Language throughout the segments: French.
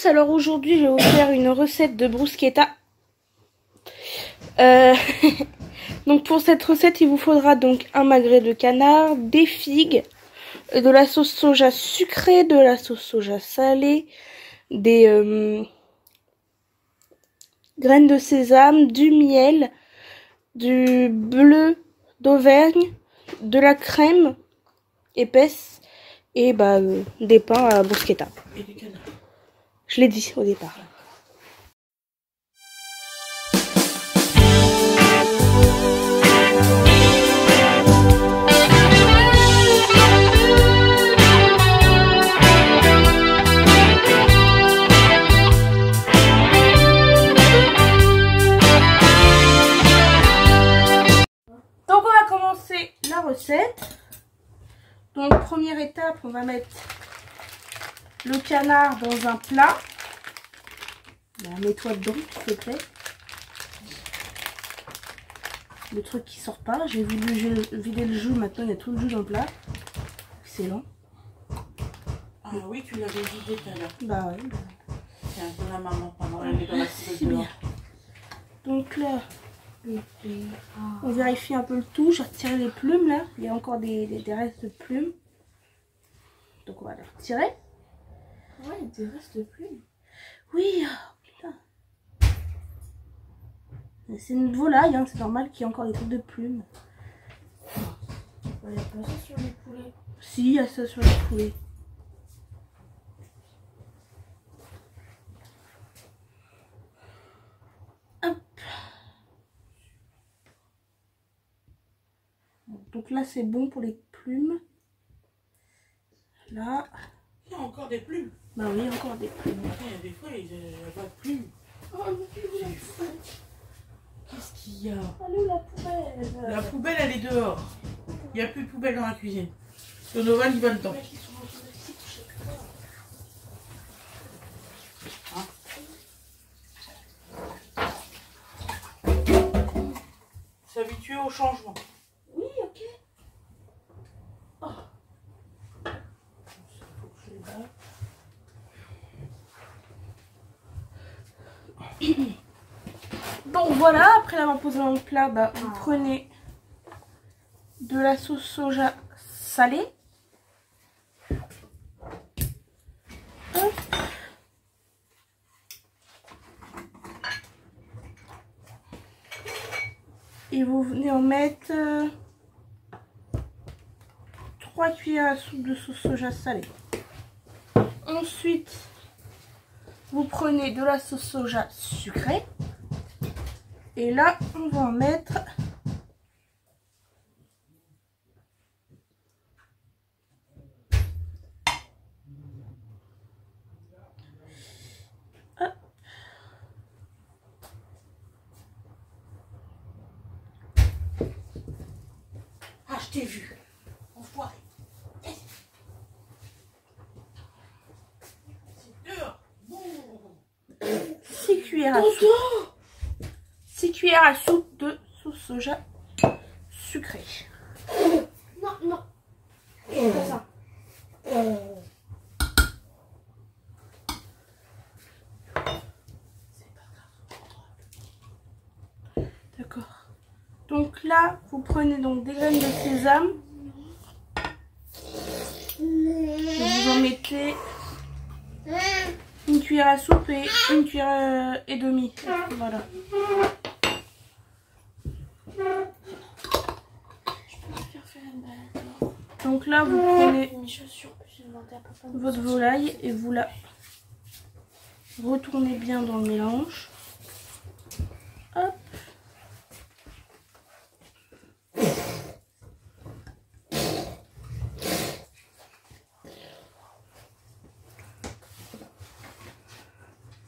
tous, alors aujourd'hui je vais vous faire une recette de bruschetta. Donc pour cette recette il vous faudra donc un magret de canard, des figues, de la sauce soja sucrée, de la sauce soja salée, des graines de sésame, du miel, du bleu d'Auvergne, de la crème épaisse et des pains à bruschetta. Et du canard. Je l'ai dit au départ. Donc on va commencer la recette. Donc première étape, on va mettre le canard dans un plat. Mets-toi dedans s'il te plaît. Le truc qui sort pas. J'ai voulu vider le jus, maintenant il y a tout le jus dans le plat. Excellent. Ah oui, tu l'avais vidé tout à l'heure. Bah ouais. C'est un peu la maman pendant elle est dans la poubelle dehors. Donc là, on vérifie un peu le tout. J'ai retiré les plumes là. Il y a encore des restes de plumes. Donc on va les retirer. Ouais, des restes de plumes. Oui, putain. C'est une volaille, hein, c'est normal qu'il y ait encore des trucs de plumes. Il n'y a pas ça sur les poulets. Si, il y a ça sur les poulets. Hop. Donc là, c'est bon pour les plumes. Là. Il y a encore des plumes. Bah oui, encore des plumes. Il y a des fois, il n'y a pas de plumes. Oh, mais où la poubelle? Qu'est-ce qu'il y a? Elle est où la poubelle? La poubelle, elle est dehors. Il n'y a plus de poubelle dans la cuisine. Donovan, il va dedans. S'habituer au changement. Oui, ok. Oh. Bon voilà, après l'avoir posé dans le plat, vous prenez de la sauce soja salée. Hop. Et vous venez en mettre 3 cuillères à soupe de sauce soja salée. Ensuite, vous prenez de la sauce soja sucrée. Et là, on va en mettre hop. Ah, je t'ai vu. Enfoiré. C'est dehors. 6 cuillères à soupe. 6 cuillères à soupe de sauce soja sucrée. Non, non. C'est pas ça. D'accord. Donc là, vous prenez donc des graines de sésame. Vous en mettez une cuillère à soupe et une cuillère et demie. Voilà. Donc là, vous prenez votre volaille et vous la retournez bien dans le mélange. Hop.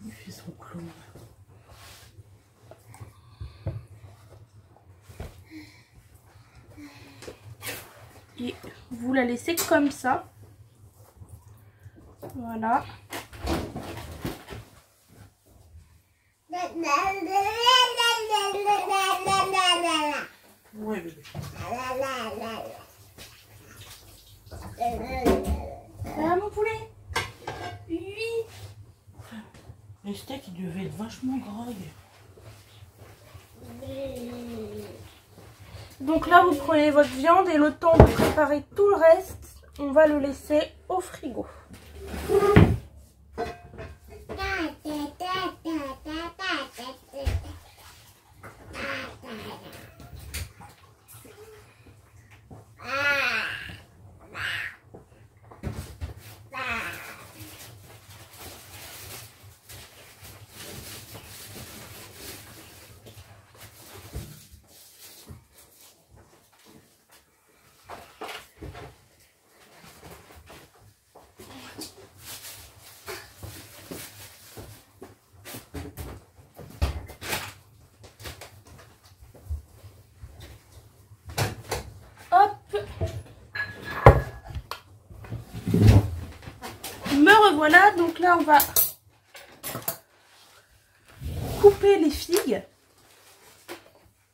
Il fait son clown. Et vous la laissez comme ça. Voilà. Ouais, bébé. Ah, mon poulet. Oui. Il devait être vachement grog. Donc là, vous prenez votre viande et le temps de préparer tout le reste, on va le laisser au frigo. Me revoilà, donc là on va couper les figues.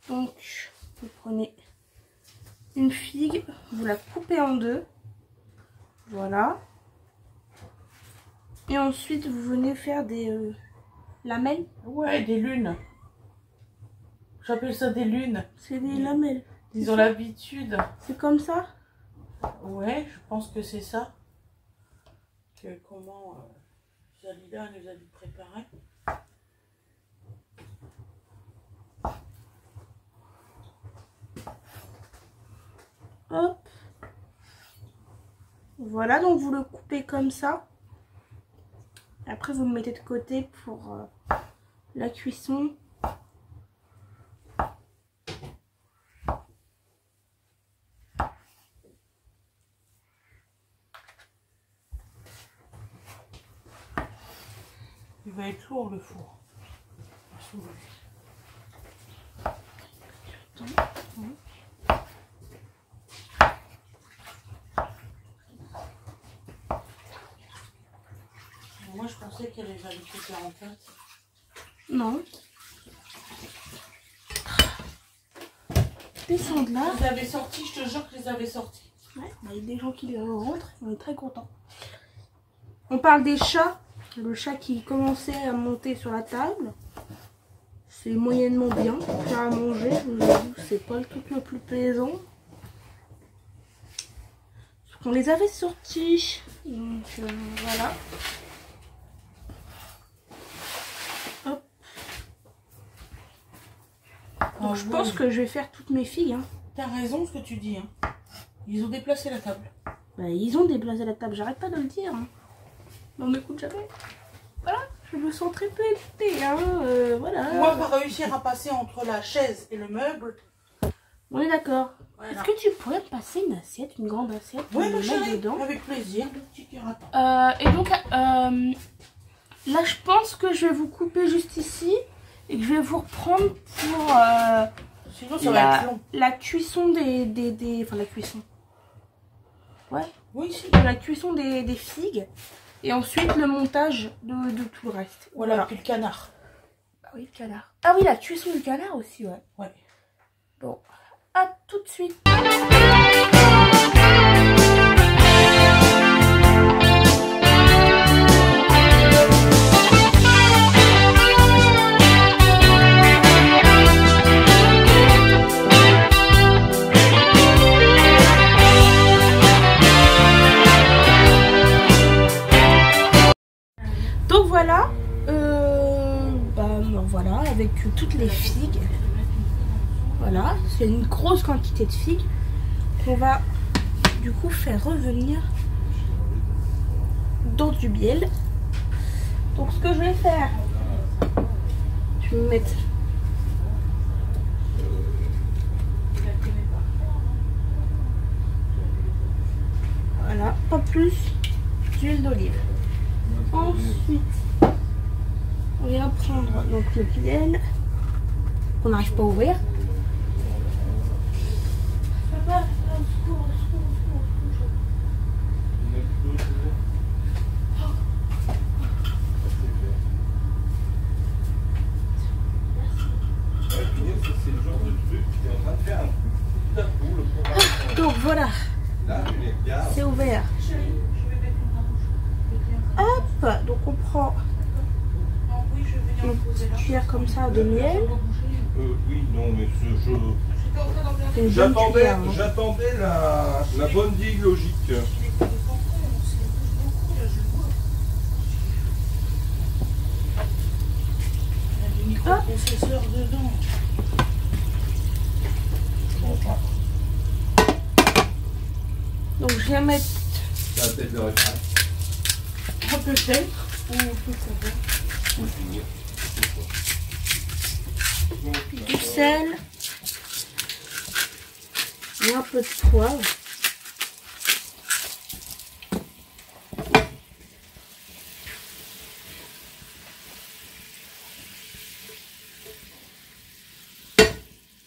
Donc vous prenez une figue, vous la coupez en deux, voilà. Et ensuite vous venez faire des lamelles. Ouais, des lunes. J'appelle ça des lunes. C'est des lamelles. Ils ont l'habitude. C'est comme ça? Ouais, je pense que c'est ça. Que comment Jalila nous a dû préparer. Hop. Voilà, donc vous le coupez comme ça. Après vous le mettez de côté pour la cuisson. Il va être lourd le four. Moi je pensais qu'elle avait habité 44. Non. Descends de là. Je les avais sortis, je te jure que je les avais sortis. Ouais, bah, il y a des gens qui les rentrent, on est très contents. On parle des chats. Le chat qui commençait à monter sur la table. C'est moyennement bien. Faire à manger, je vous avoue, c'est pas le truc le plus plaisant. On les avait sortis. Donc voilà. Hop. Donc, je pense que je vais faire toutes mes filles. Hein. T'as raison ce que tu dis. Hein. Ils ont déplacé la table. Bah, ils ont déplacé la table, j'arrête pas de le dire. Hein. On m'écoute jamais. Voilà, je me sens très peu écoutée. Hein. Voilà. Moi, pour réussir à passer entre la chaise et le meuble. On est d'accord. Voilà. Est-ce que tu pourrais me passer une assiette, une grande assiette, Oui, pour ma me mettre chérie, dedans? avec plaisir, le petit gratin. Et donc, là, je pense que je vais vous couper juste ici et que je vais vous reprendre pour Sinon, ça va être long. la cuisson enfin, la cuisson. Ouais. Oui, si. La cuisson des figues et ensuite le montage de tout le reste. Voilà, puis le canard. Ah oui, le canard. Ah oui, la cuisson du canard aussi, ouais. Ouais. Bon, à tout de suite. Donc voilà, voilà, avec toutes les figues. Voilà, c'est une grosse quantité de figues qu'on va du coup faire revenir dans du miel. Donc ce que je vais faire, je vais me mettre voilà, pas plus d'huile d'olive. Ensuite, on vient prendre donc le miel qu'on n'arrive pas à ouvrir. Donc voilà, c'est ouvert. Hop, donc on prend une petite cuillère comme ça de miel. Oui, non, mais Une bonne cuillère, hein. j'attendais la bonne vie logique. Microprocesseur dedans. Donc je viens mettre La tête de référence. Peut-être. Ou tout couvert. Faut finir. du sel et un peu de poivre.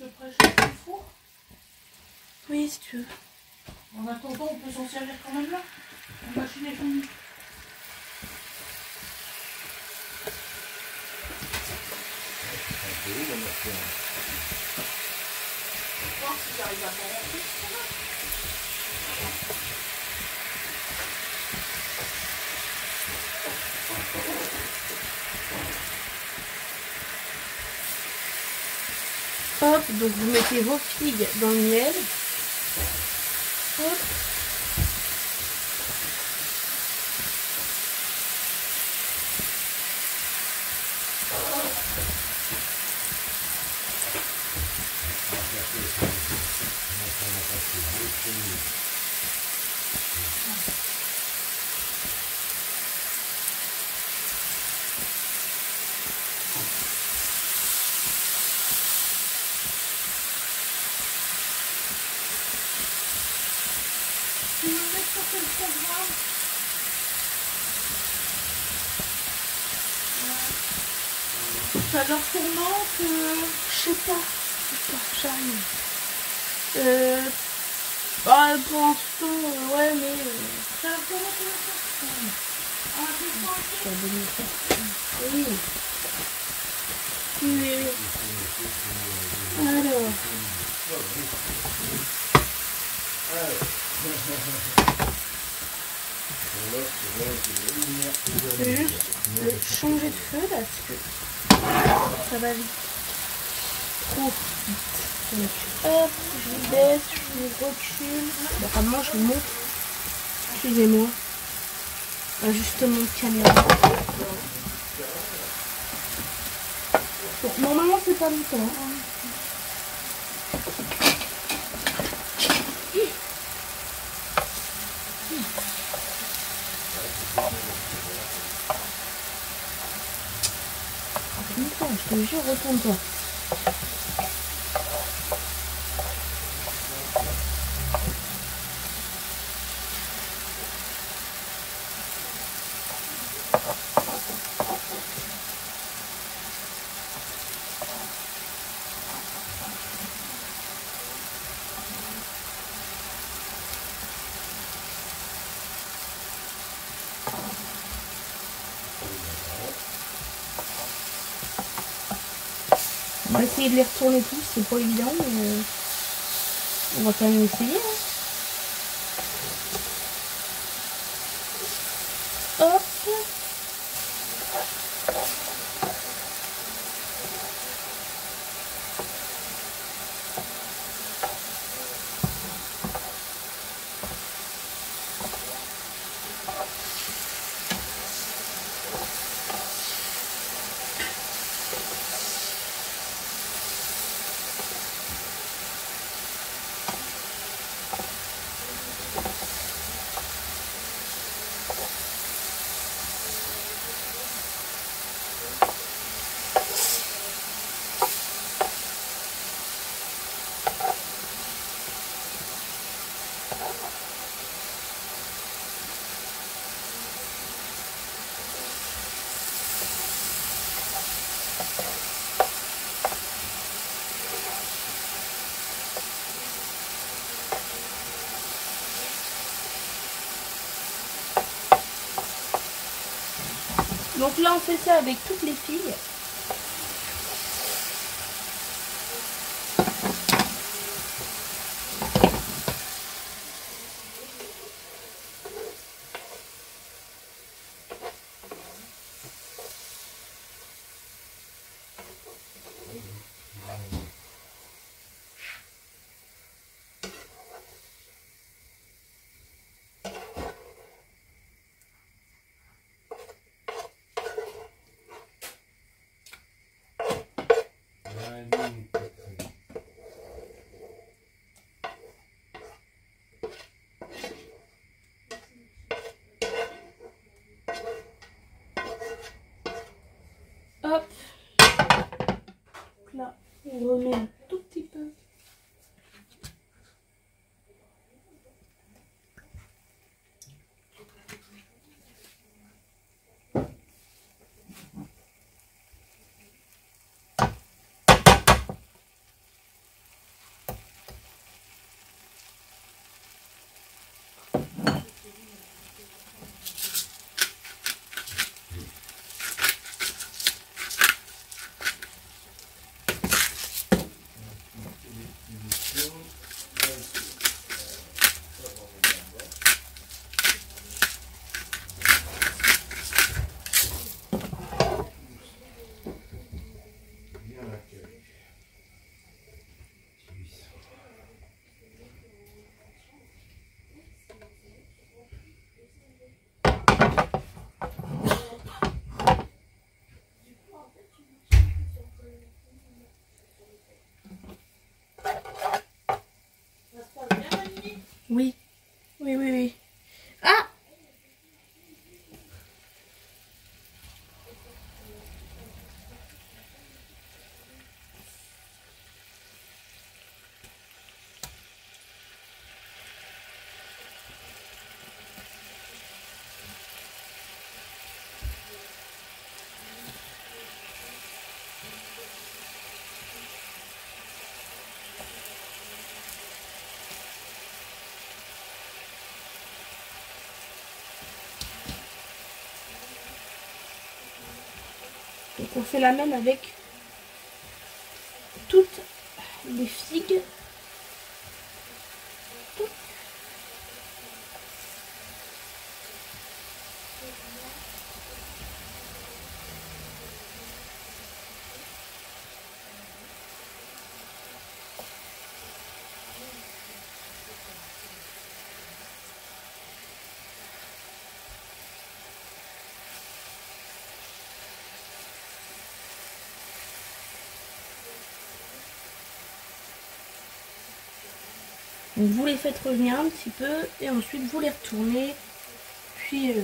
Le préchauffe le four. Oui, si tu veux. En attendant, on peut s'en servir quand même là. La machine est finie. Hop, donc vous mettez vos figues dans le miel. Hop. Tu me mets sur quel programme? Ça leur tournante. Je sais pas, j'arrive. Bah, pour l'instant, ouais, mais. Ça leur tournante. Ça va donner ça. Oui. Oui. Alors. Je vais juste changer de feu là, parce que ça va vite. Trop vite. Donc, hop, je baisse, je recule. Normalement, je monte. Excusez-moi. Ajustement de caméra. Bon, normalement, c'est pas longtemps. Hein. Je te jure, retourne-toi. On va essayer de les retourner tous, c'est pas évident, mais on va quand même essayer. Hein. Hop. Donc là, on fait ça avec toutes les filles. on fait la même avec toutes les figues. Donc vous les faites revenir un petit peu et ensuite vous les retournez, puis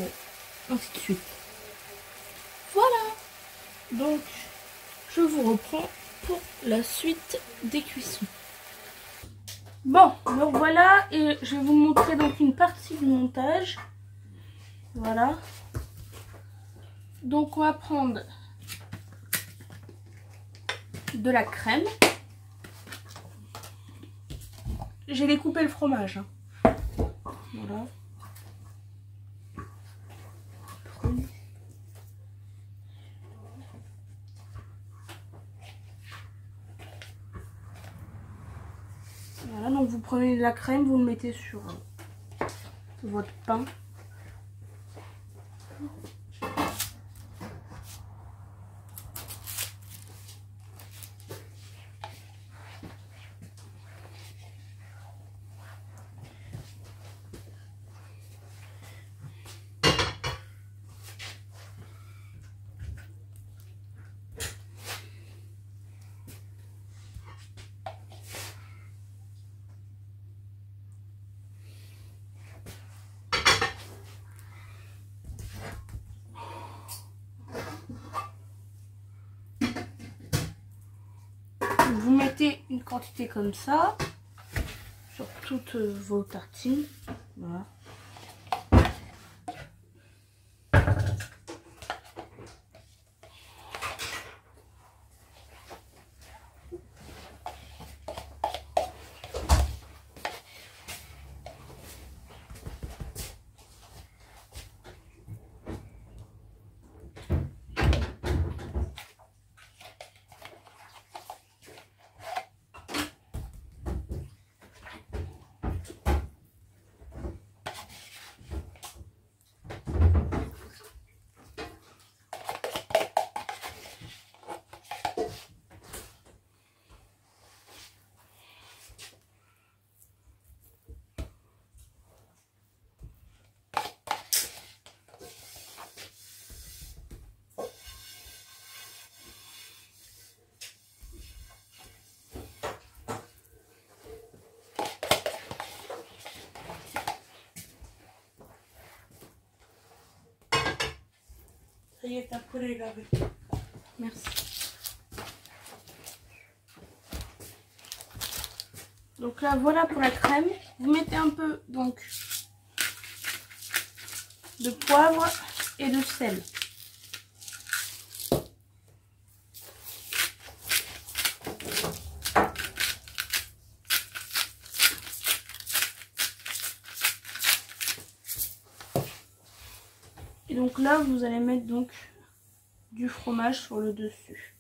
ainsi de suite. Voilà. Donc je vous reprends pour la suite des cuissons. Bon, donc voilà, et je vais vous montrer donc une partie du montage. Voilà. Donc on va prendre de la crème. J'ai découpé le fromage. Hein. Voilà. Voilà, donc vous prenez de la crème, vous le mettez sur votre pain. Vous mettez une quantité comme ça sur toutes vos tartines. Voilà. Ça y est, ta poêle est lavée. Merci. Donc là, voilà pour la crème. Vous mettez un peu donc de poivre et de sel. Et donc là, vous allez mettre donc du fromage sur le dessus.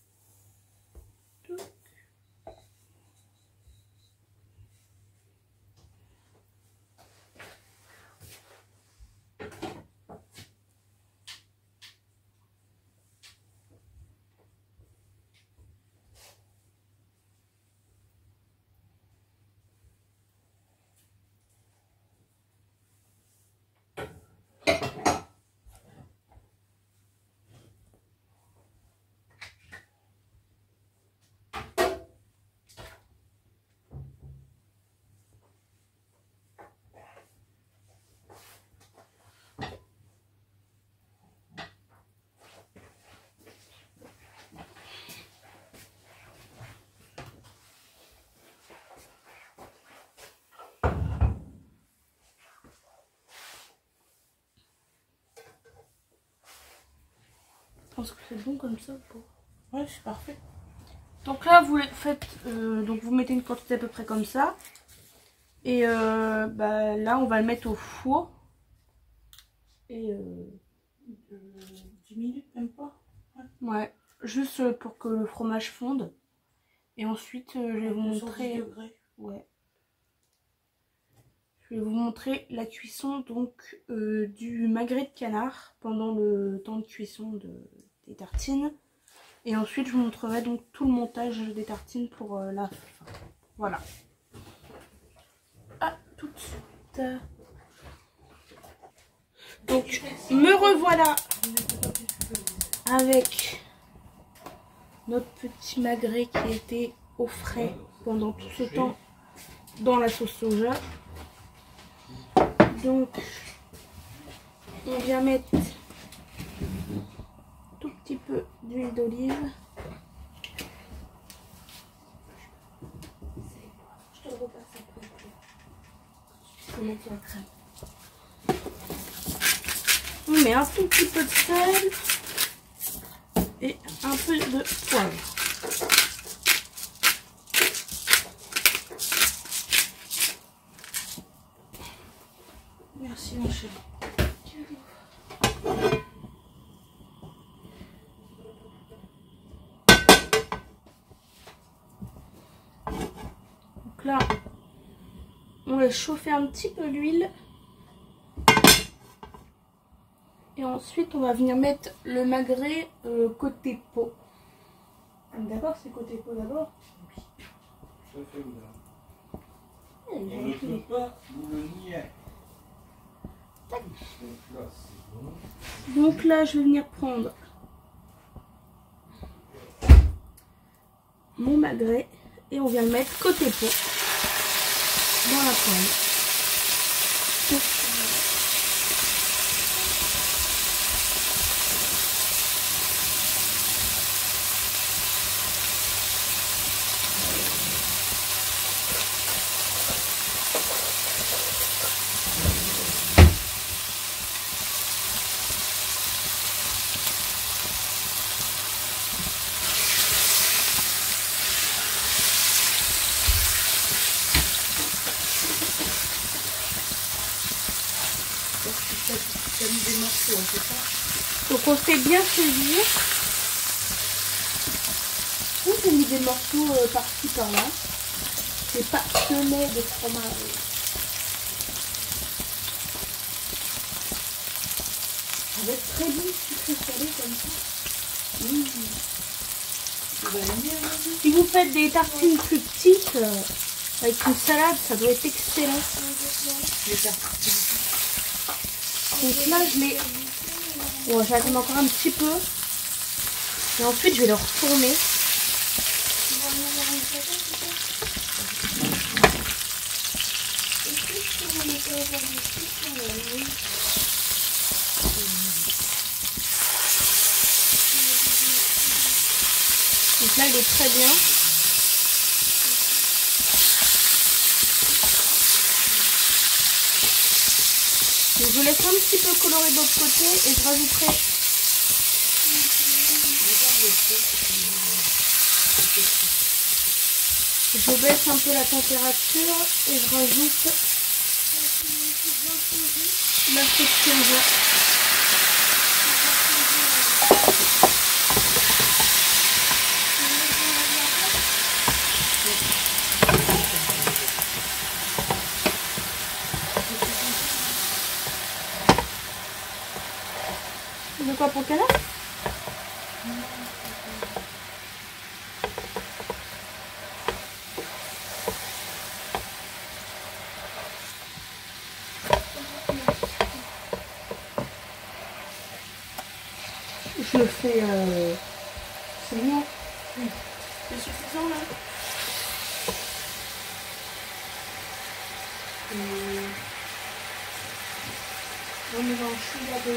Je pense que c'est bon comme ça. Ouais, c'est parfait. Donc là, vous faites, donc vous mettez une quantité à peu près comme ça. Et bah, là, on va le mettre au four. Et 10 minutes, même pas. ouais, juste pour que le fromage fonde. Et ensuite, je vais vous 210 montrer... degrés. Ouais. Je vais vous montrer la cuisson donc du magret de canard pendant le temps de cuisson des tartines. Et ensuite, je vous montrerai donc tout le montage des tartines pour la fin. Voilà. À tout de suite. Donc, me revoilà avec notre petit magret qui était au frais pendant tout ce temps dans la sauce soja. Donc, on vient mettre tout petit peu d'huile d'olive. Je te le repasse après. Je vais mettre la crème. On met un tout petit peu de sel et un peu de poivre. Merci mon chéri. Donc là, on laisse chauffer un petit peu l'huile. Et ensuite, on va venir mettre le magret côté peau. D'accord, c'est côté peau d'abord. Ça fait là. On ne peut pas vous le nier. Tac. Donc là, c'est bon. Donc là, je vais venir prendre mon magret et on vient le mettre côté peau dans la poêle. Donc on fait bien saisir. On fait mis des morceaux par-ci par-là. C'est pas semé de fromage. Avec très bon sucré salé comme ça. Si vous faites des tartines plus petites, avec une salade, ça doit être excellent. Les tartines. Donc là, je mets... Bon, j'attends encore un petit peu. Et ensuite, je vais le retourner. Donc là, il est très bien. Donc je laisse un petit peu colorer de l'autre côté et je rajouterai. Je baisse un peu la température et je rajoute la sauce soja. De quoi pour le canard? Je le fais saignant. C'est suffisant là. On est dans le chou là de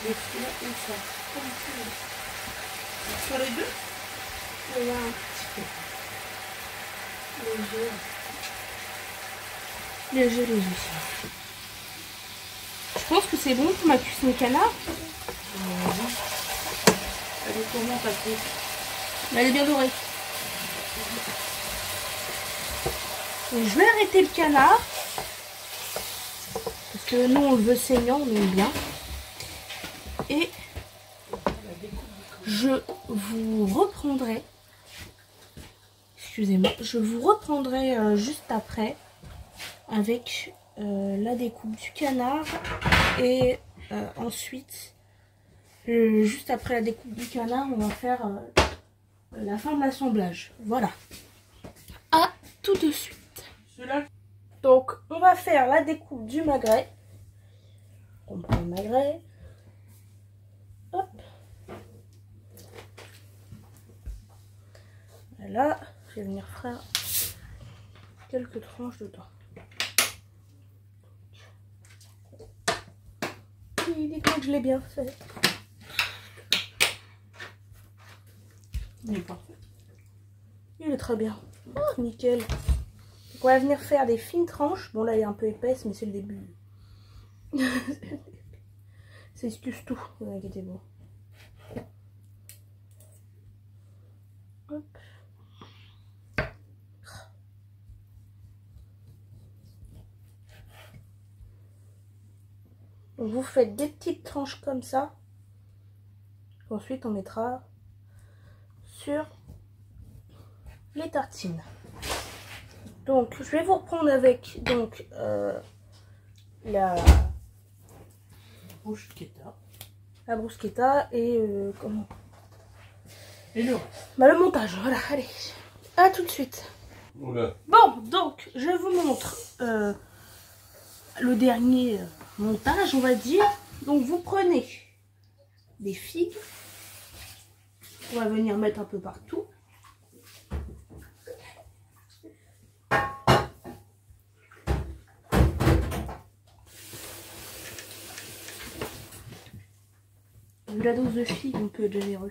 celui-là et ça. Sur les deux? Il y a un petit peu. Léger. Léger. Je pense que c'est bon pour ma cuisson de canard. Elle est comment ta peau? Elle est bien dorée. Et je vais arrêter le canard. Parce que nous on le veut saignant, on aime bien. Et je vous reprendrai. Excusez-moi, je vous reprendrai juste après avec la découpe du canard et ensuite, juste après la découpe du canard, on va faire la fin de l'assemblage. Voilà. À tout de suite. Donc, on va faire la découpe du magret. On prend le magret. Hop. Là, je vais venir faire quelques tranches dedans. Il dit que je l'ai bien fait. Il est parfait. Il est très bien. Oh, nickel. Donc on va venir faire des fines tranches. Bon, là, il est un peu épaisse, mais c'est le début. Ça excuse tout, ne vous inquiétez pas. Hop. Donc vous faites des petites tranches comme ça. Ensuite on mettra sur les tartines. Donc je vais vous reprendre avec donc la bruschetta et comment Et le bah, le montage. Voilà, allez, à tout de suite. Oula. Bon, donc je vous montre le dernier montage, on va dire. Donc vous prenez des figues, on va venir mettre un peu partout. Vu la dose de figues, on peut être généreux.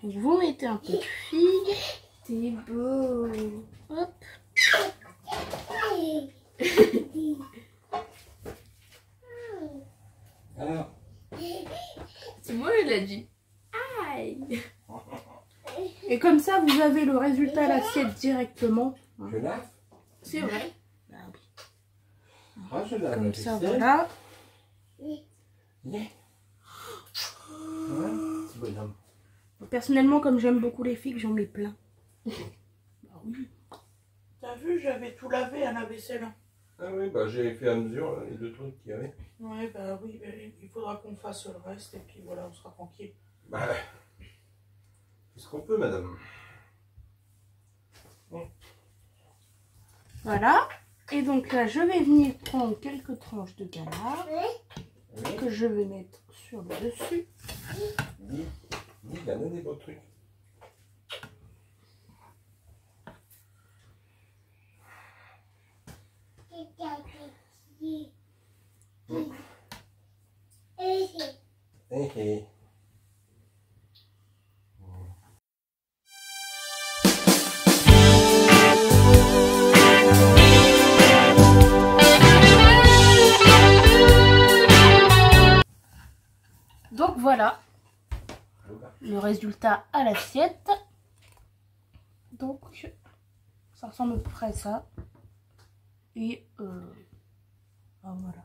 Vous mettez un peu de figues. C'est beau. Hop. Alors, C'est moi qui l'a dit. Aïe. Et comme ça, vous avez le résultat à l'assiette directement. je lave. C'est vrai. Bah oui. Ah, je lave. Comme la ça, vaisselle. voilà. Yeah. Ouais, petit bonhomme. Personnellement, comme j'aime beaucoup les figues, j'en mets plein. Bah oui. T'as vu, j'avais tout lavé à la vaisselle. Ah oui, bah j'ai fait à mesure là, les deux trucs qu'il y avait. Ouais, bah oui, il faudra qu'on fasse le reste et puis voilà, on sera tranquille. Bah, c'est ce qu'on peut, madame. Voilà. Et donc là, je vais venir prendre quelques tranches de canard Oui. que je vais mettre sur le dessus. Dis, il a des beaux trucs. Hé hé. Donc voilà le résultat à l'assiette. Donc ça ressemble à peu près à ça. Et ah, voilà.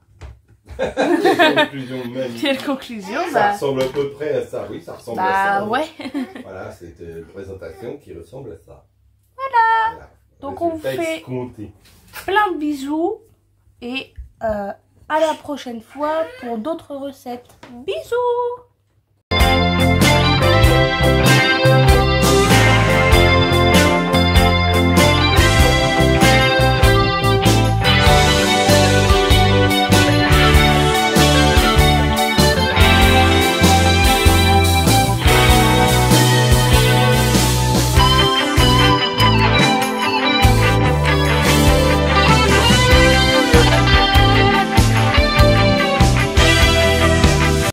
Quelle conclusion même. Quelle conclusion? Ça Bah, ressemble à peu près à ça, oui, ça ressemble à bah ça. ouais. Voilà, c'est une présentation qui ressemble à ça. Voilà. Donc on Résultat fait escompté. plein de bisous et à la prochaine fois pour d'autres recettes. Bisous!